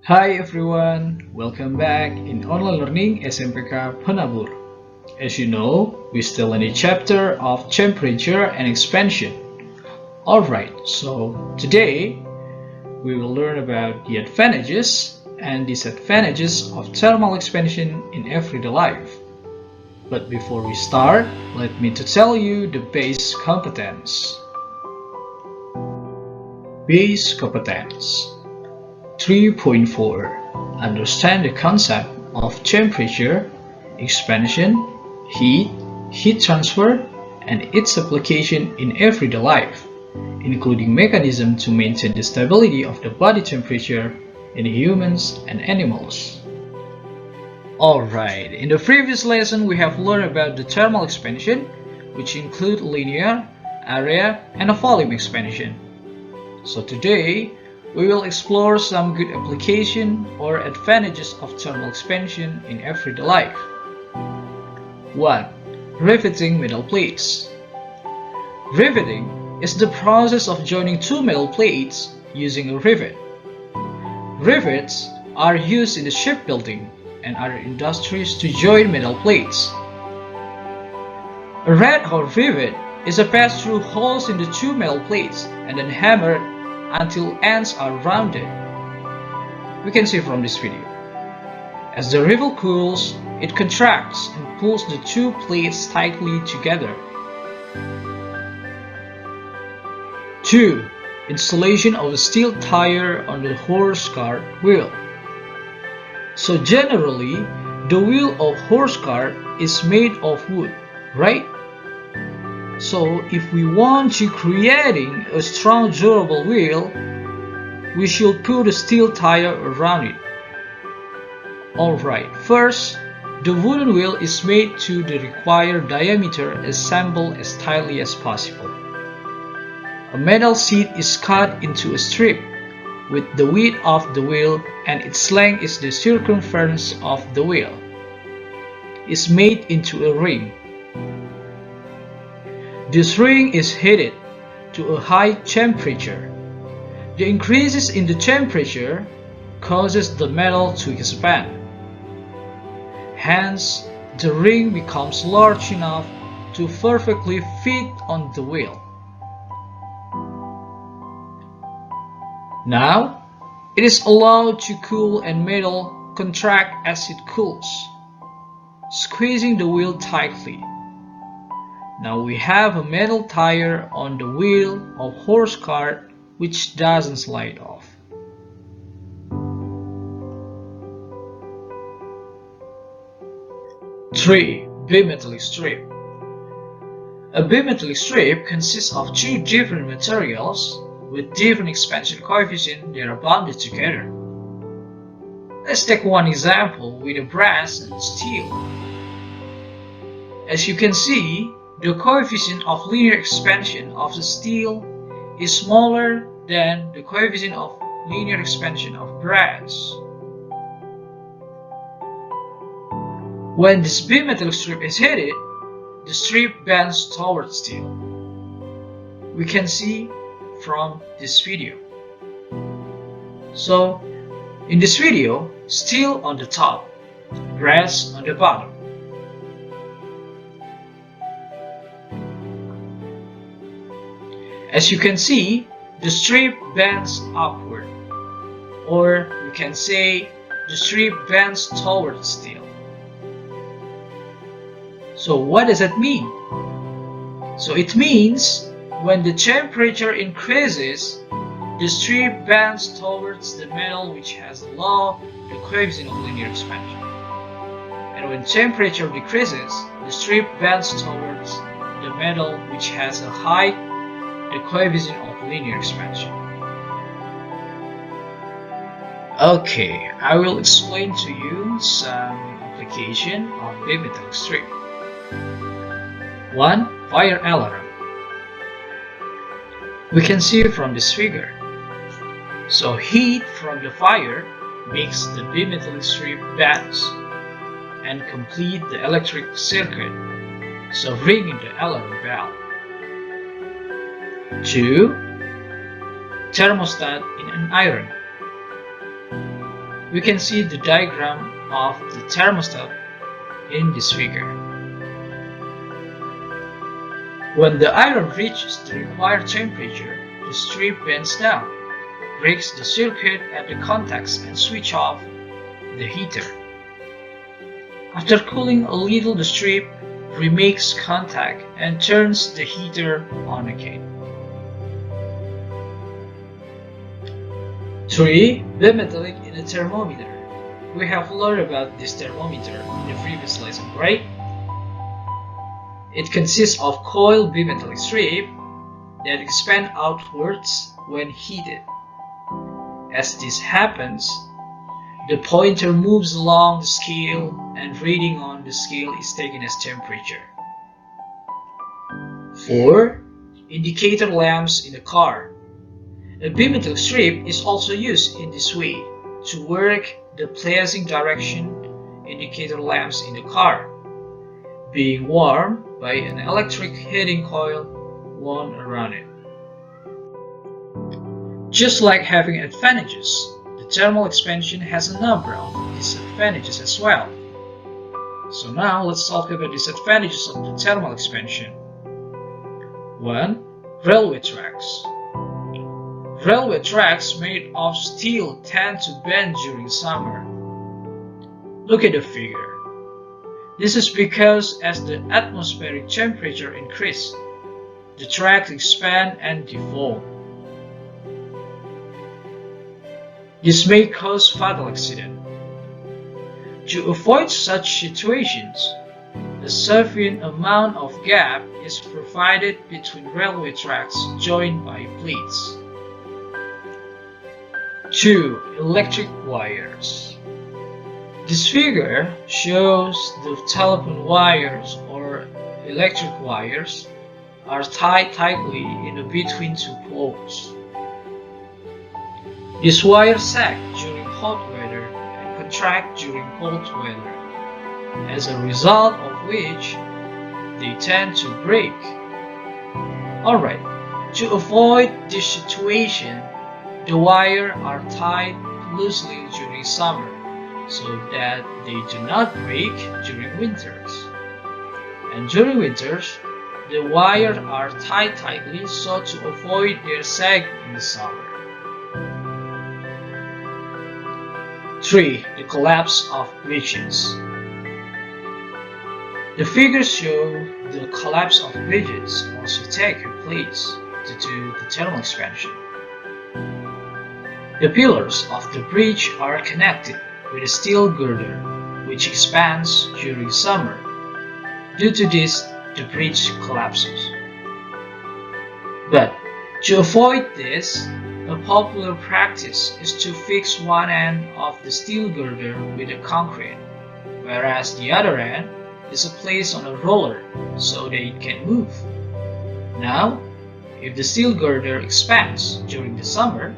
Hi everyone, welcome back in online learning SMPK Penabur. As you know, we're still in a chapter of temperature and expansion. Alright, so today we will learn about the advantages and disadvantages of thermal expansion in everyday life. But before we start, let me to tell you the base competence. Base competence 3.4. Understand the concept of temperature, expansion, heat transfer, and its application in everyday life, including mechanisms to maintain the stability of the body temperature in humans and animals. Alright, in the previous lesson we have learned about the thermal expansion, which include linear, area, and a volume expansion. So today, we will explore some good application or advantages of thermal expansion in everyday life. 1. Riveting metal plates. Riveting is the process of joining two metal plates using a rivet. Rivets are used in the shipbuilding and other industries to join metal plates. A red hot rivet is passed through holes in the two metal plates and then hammered until ends are rounded. We can see from this video. As the rivet cools, it contracts and pulls the two plates tightly together. 2. Installation of a steel tire on the horse cart wheel. So generally, the wheel of horse cart is made of wood, right? So if we want to creating a strong durable wheel, we should put a steel tire around it. Alright, first, the wooden wheel is made to the required diameter, assembled as tightly as possible. A metal seat is cut into a strip with the width of the wheel and its length is the circumference of the wheel. It's made into a ring. This ring is heated to a high temperature. The increases in the temperature causes the metal to expand. Hence, the ring becomes large enough to perfectly fit on the wheel. Now, it is allowed to cool and metal contract as it cools, squeezing the wheel tightly. Now we have a metal tire on the wheel of horse cart which doesn't slide off. Three. Bimetallic strip. A bimetallic strip consists of two different materials with different expansion coefficient that are bonded together. Let's take one example with a brass and steel. As you can see, the coefficient of linear expansion of the steel is smaller than the coefficient of linear expansion of brass. When this bimetallic strip is heated, the strip bends towards steel. We can see from this video. So, in this video, steel on the top, brass on the bottom. As you can see, the strip bends upward, or you can say the strip bends towards steel. So what does that mean? So it means when the temperature increases, the strip bends towards the metal which has the coefficient of linear expansion. And when temperature decreases, the strip bends towards the metal which has the coefficient of linear expansion. Okay, I will explain to you some application of bimetallic strip. 1. Fire alarm. We can see from this figure. So heat from the fire makes the bimetallic strip bounce and complete the electric circuit, so ringing the alarm bell. 2. Thermostat in an iron. We can see the diagram of the thermostat in this figure. When the iron reaches the required temperature, the strip bends down, breaks the circuit at the contacts and switches off the heater. After cooling a little, the strip remakes contact and turns the heater on again. 3. Bimetallic in a thermometer. We have learned about this thermometer in the previous lesson, right? It consists of coiled bimetallic strip that expand outwards when heated. As this happens, the pointer moves along the scale and reading on the scale is taken as temperature. 4. Indicator lamps in a car. A bimetallic strip is also used in this way to work the pleasing direction indicator lamps in the car, being warmed by an electric heating coil wound around it. Just like having advantages, the thermal expansion has a number of disadvantages as well. So now let's talk about disadvantages of the thermal expansion. 1. Railway tracks. Railway tracks made of steel tend to bend during summer. Look at the figure. This is because as the atmospheric temperature increases, the tracks expand and deform. This may cause fatal accident. To avoid such situations, a sufficient amount of gap is provided between railway tracks joined by pleats. 2. Electric wires. This figure shows the telephone wires or electric wires are tied tightly in between two poles. These wires sag during hot weather and contract during cold weather, as a result of which they tend to break. Alright, to avoid this situation, the wires are tied loosely during summer so that they do not break during winters. And during winters, the wires are tied tightly so to avoid their sag in the summer. 3. The collapse of bridges. The figures show the collapse of bridges also take place due to the thermal expansion. The pillars of the bridge are connected with a steel girder which expands during summer. Due to this, the bridge collapses. But to avoid this, a popular practice is to fix one end of the steel girder with a concrete, whereas the other end is placed on a roller so that it can move. Now, if the steel girder expands during the summer,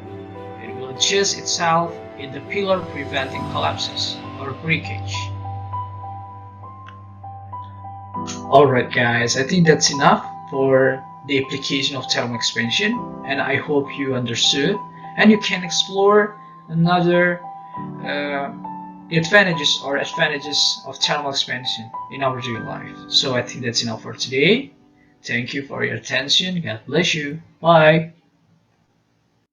it will adjust itself in the pillar preventing collapses or breakage. Alright guys, I think that's enough for the application of thermal expansion, and I hope you understood and you can explore another advantages of thermal expansion in our daily life. So I think that's enough for today. Thank you for your attention. God bless you. Bye.